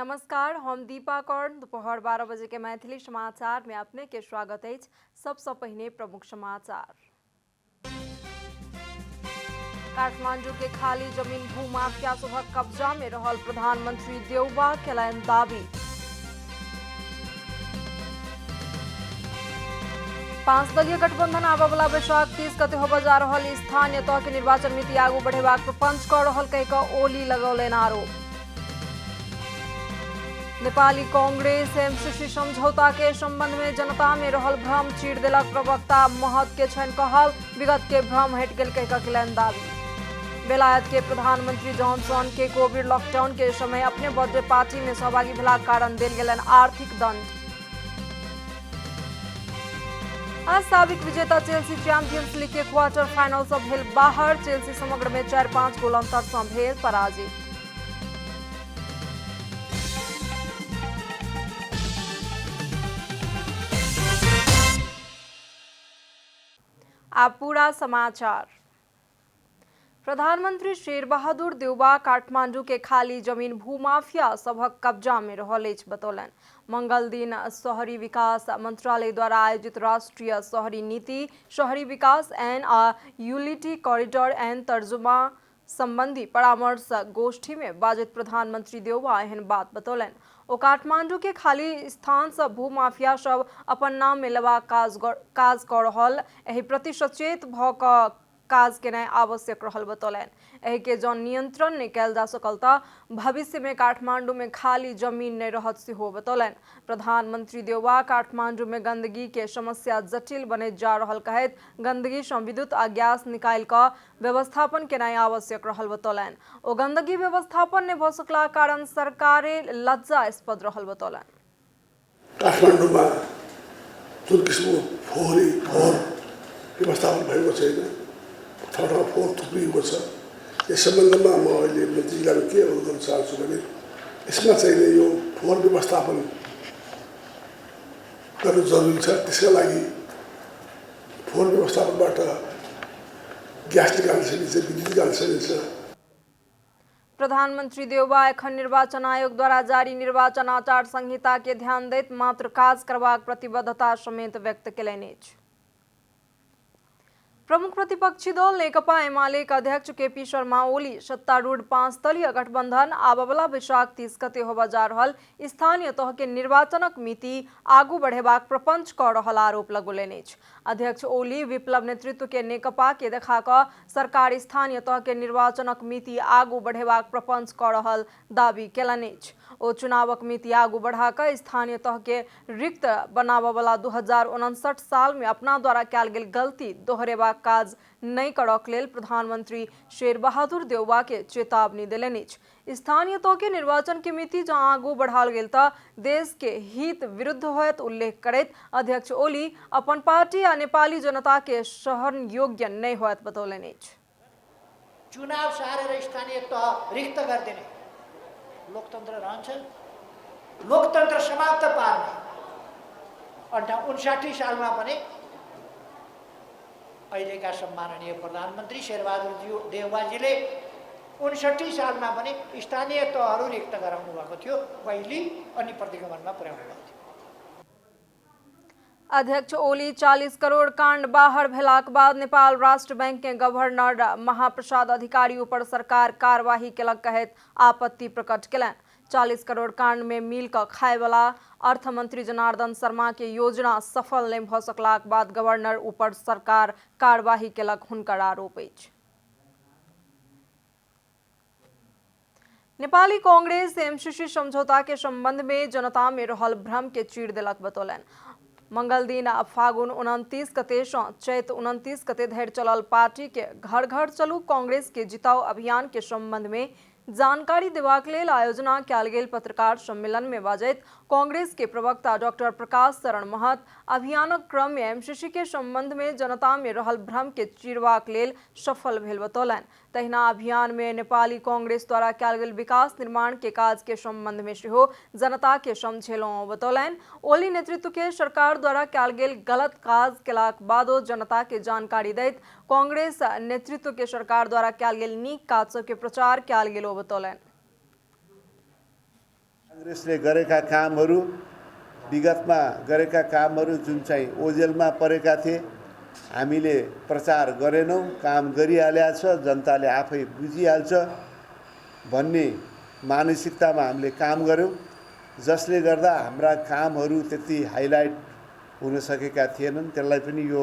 नमस्कार, हम दीपा कौर। दोपहर 12 बजे के मैथिली समाचार में अपने के स्वागत है। सबसे पहले प्रमुख समाचार। काठमांडू के खाली जमीन भूमाफिया सभक कब्जा में रहल प्रधानमंत्री देउबा केलनि दावी। 5 दलीय गठबंधन आबयवला बैसाख 30 गते होबय जा रहल स्थानीय तह के निर्वाचन मिति आगू बढ़ेबाक प्रपंच कऽ रहल कहि कऽ ओली लगौलनि आरोप। नेपाली कांग्रेस एमसीसी समझौता के संबंध में जनता में रहल भ्रम चीर देलक। प्रवक्ता महत के छनि कहल विगत के भ्रम हटि गेल कहि कऽ केलनि दावी। बेलायत के प्रधानमंत्री जॉनसन के कोविड लॉकडाउन के समय अपने बर्थडे पार्टी में सहभागी भेलाक कारण देल गेलनि आर्थिक दंड। आज साबिक विजेता चेल्सी चैंपियंस लीग के क्वार्टर फाइनल से भेल बाहर। चेल्सी समग्र में 4-5 गोल अंतर सँ भेल पराजित। अब पूरा समाचार। प्रधानमंत्री शेर बहादुर देउबा काठमांडू के खाली जमीन भूमाफिया सभक कब्जा में रहल अछि बतौलनि। मंगल दिन शहरी विकास मंत्रालय द्वारा आयोजित राष्ट्रीय शहरी नीति, शहरी विकास एंड यूटिलिटी कॉरिडोर एंड तर्जुमा संबंधी परामर्श गोष्ठी में बाजैत प्रधानमंत्री देउबा एहन बात बतौलनि। ओ काठमांडू के खाली स्थान से भूमाफिया सब अपन नाम में लेबाक काज कऽ रहल, एहि प्रति सचेत भऽ कऽ काज केनाइ आवश्यक रहल बतौलनि। एहि के जौं नियंत्रण नहि कयल जा सकल तऽ भविष्य में काठमांडू में खाली जमीन नहि रहत सेहो बतौलनि। प्रधानमंत्री देउबा काठमांडू में गंदगी के समस्या जटिल बनैत जा रहल कहैत गंदगी सँ विद्युत आ गैस निकालि कऽ व्यवस्थापन केनाइ आवश्यक रहल बतौलनि। ओ गंदगी व्यवस्थापन नहि भऽ सकलाक कारण सरकारे लज्जास्पद रहल बतौलनि। काठमाडौँमा जुन किसिमको फोहोर व्यवस्थापन भएको छैन, ठाउँ ठाउँ फोहोर थुप्रिएको छ। यस सम्बन्धमा म अहिले मन्त्रीज्यूलाई के अनुरोध गर्न चाहन्छु भने यसमा चाहिने यो फोहोर व्यवस्थापन गर्नु जरुरी छ। त्यसका लागि फोहोर व्यवस्थापनबाट ग्यास निकाल्न सकिन्छ, विद्युत निकाल्न सकिन्छ। प्रधानमंत्री देउबा एखन निर्वाचन आयोग द्वारा जारी निर्वाचन आचार संहिता के ध्यान दैत मात्र काज करबाक प्रतिबद्धता समेत व्यक्त केलनि अछि। प्रमुख प्रतिपक्षी दल नेकपा एमाले के अध्यक्ष केपी शर्मा ओली सत्तारूढ़ 5 दलीय गठबंधन आबयवला बैसाख 30 गते होबय जा रहल स्थानीय तह के निर्वाचनक मिति आगू बढ़ेबाक प्रपंच कऽ रहल आरोप लगौलनि अछि। अध्यक्ष ओली विप्लव नेतृत्व के नेकपा के देखा कऽ सरकार स्थानीय तह के निर्वाचनक मिति आगू बढ़ेबाक प्रपंच कऽ रहल दावी केलनि अछि। ओ चुनावक मिति आगू बढ़ा कऽ स्थानीय तह के रिक्त बनाबयवला 2059 साल में अपना द्वारा कयल गेल गलती दोहरेबाक काज नहीं करक लेल प्रधानमंत्री शेर बहादुर देउबा के चेतावनी देलनि अछि। स्थानीय तह के निर्वाचन के मिति जँ आगू बढ़ाओल गेल तऽ देश के हित विरुद्ध होयत उल्लेख करैत अध्यक्ष ओली अपन पार्टी आ नेपाली जनता के सहन योग्य नहीं होयत बतौलनि अछि। चुनाव सारेर स्थानीय तह रिक्त गरिदिने लोकतन्त्र रहन्छ। लोकतन्त्र समाप्त पार्ने 59 सालमा पनि अहिलेका सम्माननीय प्रधानमन्त्री शेरबहादुर देउबाजीले 59 सालमा पनि स्थानीय तहहरू रिक्त गराउनु भएको थियो, पहिले अनि प्रतिगमनमा पुर्याउनु भएको थियो। अध्यक्ष ओली 40 करोड़ कांड बाहर भेलाक बाद नेपाल राष्ट्र बैंक के गवर्नर महाप्रसाद अधिकारी ऊपर सरकार कार्यवाही केलक कहैत आपत्ति प्रकट केलनि। 40 करोड़ कांड में मिल कऽ खाय वाला अर्थमंत्री जनार्दन शर्मा के योजना सफल नहीं भऽ सकलाक बाद गवर्नर ऊपर सरकार कार्यवाही केलक हुनकर आरोप अछि। नेपाली कांग्रेस एमसीसी समझौता के संबंध में जनता में रहल भ्रम के चीर देलक बतौलनि। मंगल दिन फागुन 29 गते सँ चैत 29 गते धरि चलल पार्टी के घर घर चलू कांग्रेस के जिताओ अभियान के संबंध में जानकारी देबाक लेल आयोजना कयल गेल पत्रकार सम्मेलन में बाजैत कांग्रेस के प्रवक्ता डॉक्टर प्रकाश शरण महत अभियानक क्रम में एमसीसी के संबंध में जनता में रहल भ्रम के चीरबाक लेल सफल भेल बतौलनि। तहिना अभियान में नेपाली कांग्रेस द्वारा कयल गेल विकास निर्माण के काज के संबंध में सेहो जनता के समझेलहुँ बतौलनि। ओली नेतृत्व के सरकार द्वारा कयल गेल गलत काज केलाक बादो जनता के जानकारी दैत कांग्रेस नेतृत्व के सरकार द्वारा कयल गेल नीक काज सब के प्रचार कयल गेल बतौलनि। काङ्ग्रेसले गरेका कामहरू विगतमा गरेका कामहरू जुन चाहिँ ओझेलमा परेका थिए हामीले प्रचार गरेनौँ, काम गरिहालेको छ, जनताले आफै बुझिहाल्छ भन्ने मानसिकतामा हामीले काम गऱ्यौँ, जसले गर्दा हाम्रा कामहरू त्यति हाइलाइट हुन सकेका थिएनन्। त्यसलाई पनि यो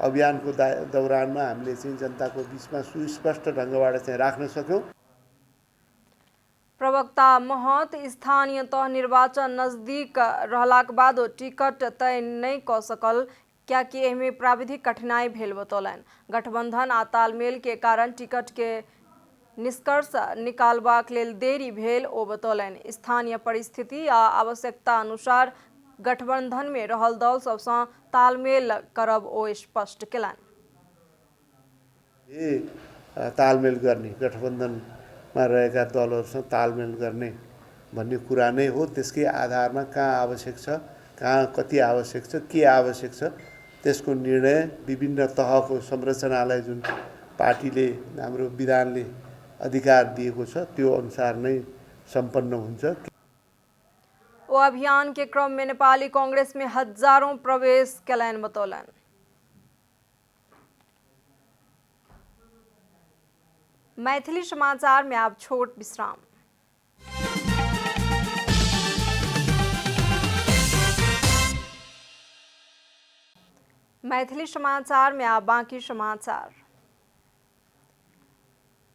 अभियानको दौरानमा हामीले चाहिँ जनताको बिचमा सुस्पष्ट ढङ्गबाट चाहिँ राख्न सक्यौँ। प्रवक्ता महत स्थानीय तह निर्वाचन नजदीक रहलाक बादो टिकट तय नहीं क सकल क्या कि एहिमे प्राविधिक कठिनाई भेल बतौलन। गठबंधन आ तालमेल के कारण टिकट के निष्कर्ष निकालबाक लेल देरी भेल ओ बतौलन। स्थानीय परिस्थिति आ आवश्यकता अनुसार गठबंधन में रहल दल सबसँ तालमेल करब ओ स्पष्ट केलनि। तालमेल गर्ने गठबन्धनमा रहेका दलहरूसँग तालमेल गर्ने भन्ने कुरा नै हो। त्यसकै आधारमा कहाँ आवश्यक छ, कहाँ कति आवश्यक छ, के आवश्यक छ, त्यसको निर्णय विभिन्न तहको संरचनालाई जुन पार्टीले हाम्रो विधानले अधिकार दिएको छ त्यो अनुसार नै सम्पन्न हुन्छ। ओ अभियान के क्रम में नेपाली कांग्रेस में हजारों प्रवेश कैलन बतौलन। मैथिली समाचार में आप छोट विश्राम। मैथिली समाचार में आप बाकी समाचार।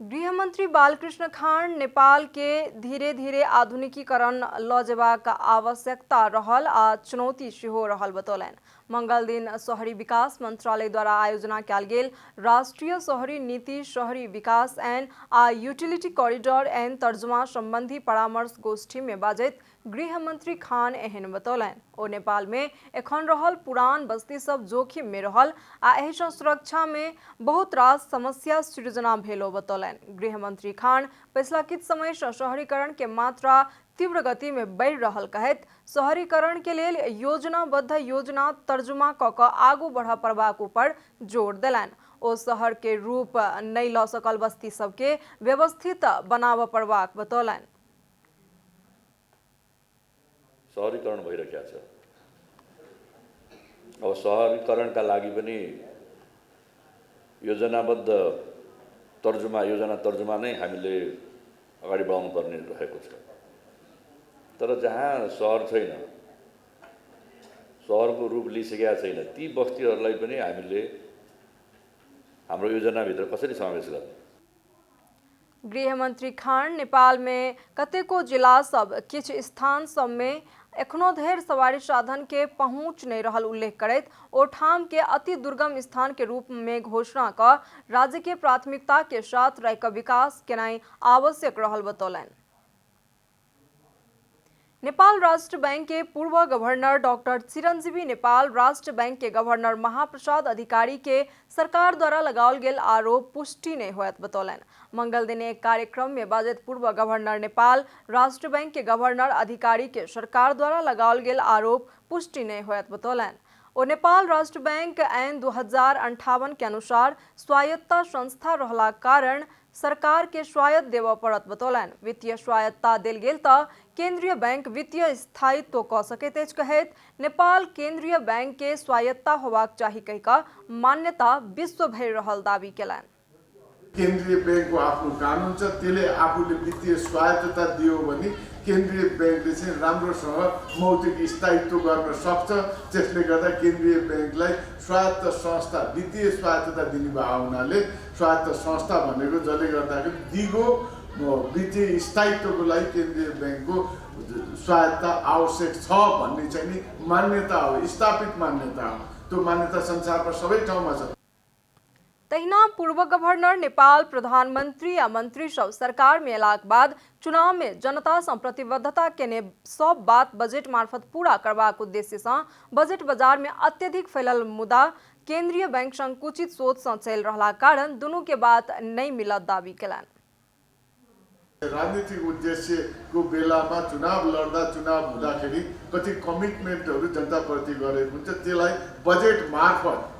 गृहमंत्री बालकृष्ण खाँड नेपाल के धीरे धीरे आधुनिकीकरण ल जेबाक आवश्यकता रहल आ चुनौती सेहो रहल बतौलन। मंगल दिन शहरी विकास मंत्रालय द्वारा आयोजना कयल गेल राष्ट्रीय शहरी नीति, शहरी विकास एन आ यूटिलिटी कॉरिडोर एन तर्जुमा संबंधी परामर्श गोष्ठी में बाजैत गृहमंत्री खान एहन बतौलन। ओ नेपाल में एखन रहल पुरान बस्ती सब जोखिम में रहल आ एहि सँ सुरक्षा में बहुत रास समस्या सृजना भेलो बतौलन। गृहमंत्री खान पिछला किछ समय से शहरीकरण के मात्रा तीव्र गति में बढ़ रहल कहत शहरीकरण के लिए योजनाबद्ध योजना तर्जुमा क क आगू बढ़ पड़बाक ऊपर जोर देलन। ओ शहर के रूप नहीं ल सकल बस्ती सबके व्यवस्थित बनाव पड़बाक बतौलन। शहरीकरण भइरहेको छ। अब शहरीकरणका लागि पनि योजनाबद्ध योजना तर्जुमा नै हामीले अगाडि बढाउनु पर्ने रहेको छ। तर जहाँ शहर छैन, शहरको रूप लिइसकेका छैन, ती बस्तीहरूलाई पनि हामीले हाम्रो योजनाभित्र कसरी समावेश गर्ने। गृहमंत्री खान नेपाल में कतेको जिला सब किछ स्थान सब में एखनो धरि सवारी साधन के पहुंच नहीं रहल उल्लेख करैत ओ ठाम के अति दुर्गम स्थान के रूप में घोषणा क राज्य के प्राथमिकता के साथ रह विकास केनाई आवश्यक रहल बतौलन। नेपाल राष्ट्र बैंक के पूर्व गवर्नर डॉक्टर चिरंजीवी नेपाल राष्ट्र बैंक के गवर्नर महाप्रसाद अधिकारी के सरकार द्वारा लगाओल गेल आरोप पुष्टि नहीं होयत बतौलन। मंगल दिन एक कार्यक्रम में बाजत पूर्व गवर्नर नेपाल राष्ट्र बैंक के गवर्नर अधिकारी के सरकार द्वारा लगाओल गेल आरोप पुष्टि नहीं होयत बतौलन। ओ नेपाल राष्ट्र बैंक ऐन 2058 के अनुसार स्वायत्ता संस्था रहला कारण सरकार के स्वायत्त देव पड़त बतौलन। वित्तीय स्वायत्ता देल गेल त केंद्रीय बैंक वित्तीय स्थायित्व क सकैत अछि कहैत नेपाल केंद्रीय बैंक के स्वायत्ता होबाक चाही कहि क मान्यता विश्व भरि रहल दावी केलन। केन्द्रीय बैंकको आफ्नो कानुन छ, त्यसले आफूले वित्तीय स्वायत्तता दियो भने केन्द्रीय बैंकले चाहिँ राम्रोसँग मौलिक स्थायित्व गर्न सक्छ। त्यसले गर्दा केन्द्रीय बैंकलाई स्वायत्त संस्था वित्तीय स्वायत्तता दिने भएको हुनाले स्वायत्त संस्था भनेको जसले गर्दाखेरि दिगो वित्तीय स्थायित्वको लागि केन्द्रीय बैंकको स्वायत्तता आवश्यक छ भन्ने चाहिँ नि मान्यता हो, स्थापित मान्यता हो। त्यो मान्यता संसारमा सबै ठाउँमा छ। तहिना पूर्व गवर्नर नेपाल प्रधानमंत्री या मंत्री सब सरकार में अयलाक बाद चुनाव में जनता सँ प्रतिबद्धता केने सब बात बजट मार्फत पूरा करबाक उद्देश्य सँ बजट बाजार में अत्यधिक फैलल मुदा केंद्रीय बैंक संकुचित सोच सँ चल रहला कारण दुनू के बात नहीं मिलत दावी केलन। राजनीतिक उद्देश्यको बेलामा चुनाव लड्दा चुनाव हुँदाखेरि कति कमिटमेन्टहरू जनताप्रति गरेको हुन्छ, त्यसलाई बजेट मार्फत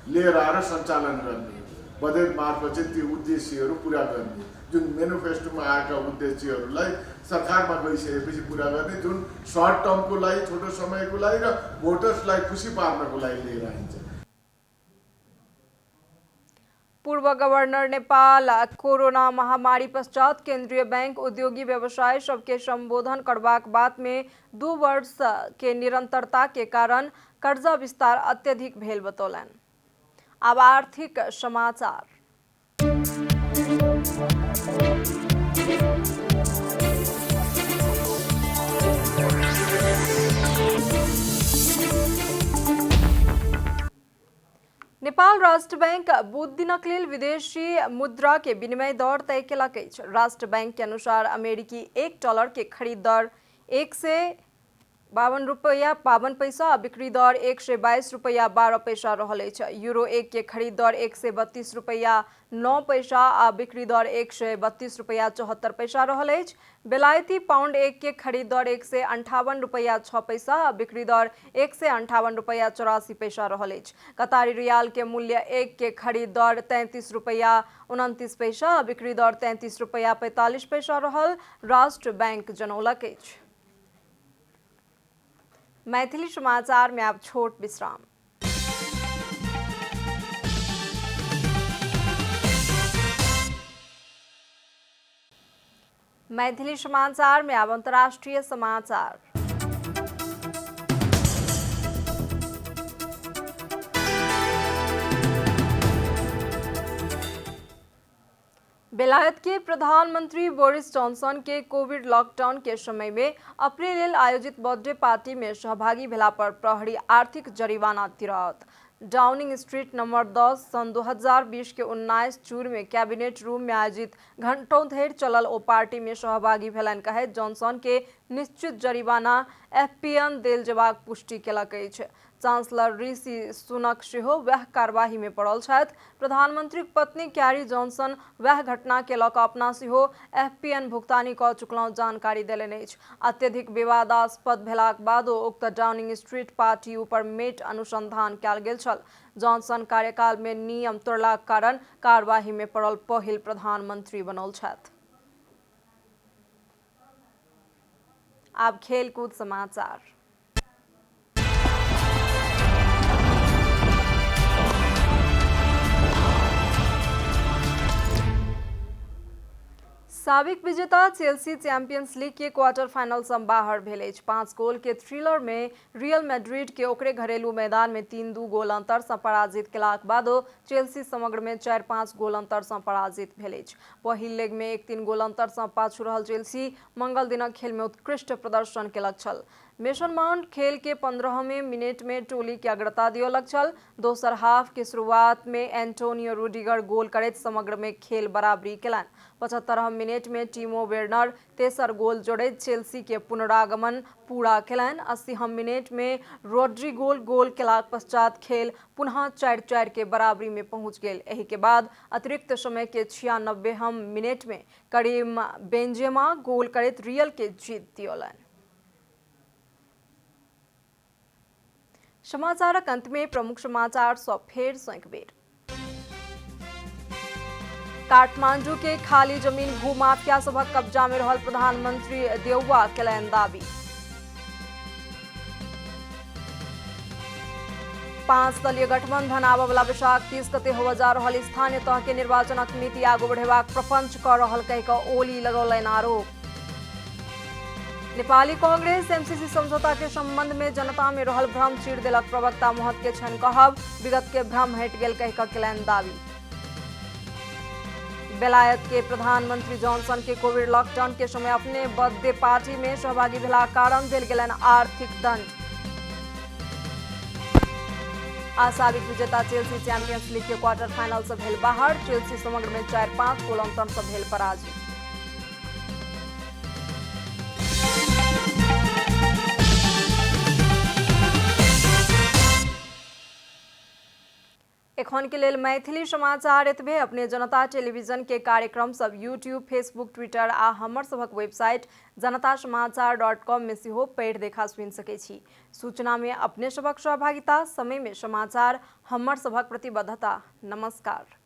लिएर आएर सञ्चालन गर्ने। बजेट मार्फत चाहिँ ती उद्देश्यहरू पुरा गर्ने, जुन मेनिफेस्टोमा आएका उद्देश्यहरूलाई सरकारमा गइसकेपछि पुरा गर्ने, जुन सर्ट टर्मको लागि, छोटो समयको लागि र भोटर्सलाई खुसी पार्नको लागि लिएर आइन्छ। पूर्व गवर्नर नेपाल कोरोना महामारी पश्चात केंद्रीय बैंक उद्योगी व्यवसाय सबके संबोधन करबाक बात में 2 वर्ष के निरंतरता के कारण कर्जा विस्तार अत्यधिक भेल बतौलन। अब आर्थिक समाचार। नेपाल राष्ट्र बैंक बुध दिनक लेल विदेशी मुद्रा के विनिमय दर तय केलक अछि। राष्ट्र बैंक के अनुसार अमेरिकी $1 के खरीद दर 152 रुपया 52 पैसा आ बिक्री दर 122 रुपया 12 पैसा रहल अछि। यूरो 1 के खरीद दर 132 रुपया 9 पैसा आ बिक्री दर 132 रुपया 74 पैसा रहल अछि। बेलायती पाउंड 1 के खरीद दर 158 रुपया 6 पैसा आ बिक्री दर 158 रुपया 84 पैसा रहल अछि। कतारी रियाल के मूल्य 1 के खरीद दर 33 रुपया 29 पैसा आ बिक्री दर 33 रुपया 45 पैसा रहल राष्ट्र बैंक जनौलक अछि। मैथिली समाचार में आप छोट विश्राम। मैथिली समाचार में अब अंतर्राष्ट्रीय समाचार। बेलायत के प्रधानमंत्री बोरिस जॉनसन के कोविड लॉकडाउन के समय में अप्रैल आयोजित बर्थडे पार्टी में सहभागी भेला पर प्रहरी आर्थिक जरिवाना तिरत। डाउनिंग स्ट्रीट नंबर 10 सन 2020 के 19 जून में कैबिनेट रूम में आयोजित घंटों धरि चलल ओ पार्टी में सहभागी भेलन कहैत जॉनसन के निश्चित जरिवाना एफपीएन देल जेबाक पुष्टि केलक अछि। चांसलर ऋषि सुनक सेहो वह कार्यवाही में पड़ल छथि। प्रधानमंत्री पत्नी कैरी जॉनसन वह घटना के लऽ कऽ अपना सेहो एफपीएन भुगतानी कऽ चुकलहुँ जानकारी देलनि अछि। अत्यधिक विवादास्पद भेलाक बादो उक्त डाउनिंग स्ट्रीट पार्टी ऊपर मेट अनुसंधान कयल गेल छल। जॉनसन कार्यकाल में नियम तोड़लाक कारण कार्यवाही में पड़ल पहिल प्रधानमंत्री बनल छथि। आब खेलकूद समाचार। साबिक विजेता चेल्सी चैंपियंस लीग के क्वार्टर फाइनल से बाहर भेल अछि। 5 गोल के थ्रिलर में रियल मैड्रिड के ओकरे घरेलू मैदान में 3-2 गोल अंतर से पराजित केलाक बादो चेल्सी समग्र में 4-5 गोल अंतर से पराजित भेल अछि। पहिल लेग में 1-3 गोल अंतर से पाछू रहल चेल्सी मंगल दिनक खेल में उत्कृष्ट प्रदर्शन केलक छल। मेसन माउंट खेल के 15वें मिनट में टोली के अग्रता दियौलक छल। दोसर हाफ के शुरुआत में एंटोनियो रूडिगर गोल करैत समग्र में खेल बराबरी केलनि। 75वें मिनट में टीमो वेर्नर तेसर गोल जोड़ैत चेल्सी के पुनरागमन पूरा केलनि। 80वें मिनट में रोड्रिगो गोल केलाक पश्चात खेल पुनः 4-4 के बराबरी में पहुंच गेल। एही के बाद अतिरिक्त समय के 96वें मिनट में करीम बेंजेमा गोल करैत रियल के जीत दियौलनि। समाचारक अंत में प्रमुख समाचार सब फेर सँ एक बेर। काठमांडू के खाली जमीन भूमाफिया सभक कब्जा में रहल प्रधानमंत्री देउवा केलनि दावी। 5 दलीय गठबंधन आबय वाला वैशाख 30 गते होबय जा रहल स्थानीय तह के निर्वाचनक नीति आगू बढ़ेबाक प्रपंच कऽ रहल कहि कऽ ओली लगौलनि आरोप। नेपाली कांग्रेस एमसीसी समझौता के संबंध में जनता में रहल भ्रम चीर देलक। प्रवक्ता महत के छन कहब विगत के भ्रम हटि गेल कहि कऽ केलनि दावी। बेलायत के प्रधानमंत्री जॉनसन के कोविड लॉकडाउन के समय अपने बर्थडे पार्टी में सहभागी भेला कारण देल गेलनि आर्थिक दंड। साबिक विजेता चेल्सी चैंपियंस लीग के क्वार्टर फाइनल से भेल बाहर। चेल्सी समग्र में 4-5 गोल अंतर से भेल पराजित। एखन के लेल मैथिली समाचार एतबे। अपने जनता टेलीविजन के कार्यक्रम सब यूट्यूब, फेसबुक, ट्विटर आ हमर सबक वेबसाइट जनतासमाचार.com में सेहो पढ़ि देखा सुनि सकै छी। सूचना में अपने सबक सहभागिता, समय में समाचार, हमर सबक प्रतिबद्धता। नमस्कार।